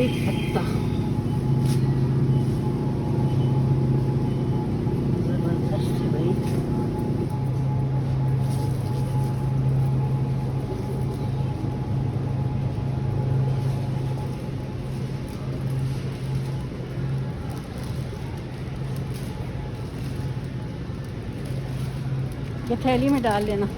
तेज पत्ता जबरदस्त है भाई। ये थैली में डाल लेना।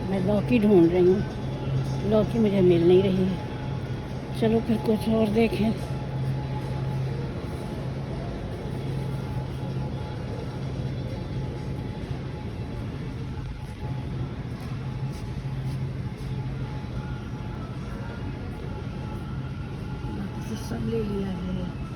मैं लौकी ढूंढ रही हूँ, लौकी मुझे मिल नहीं रही है। चलो फिर कुछ और देखें। सब ले लिया है।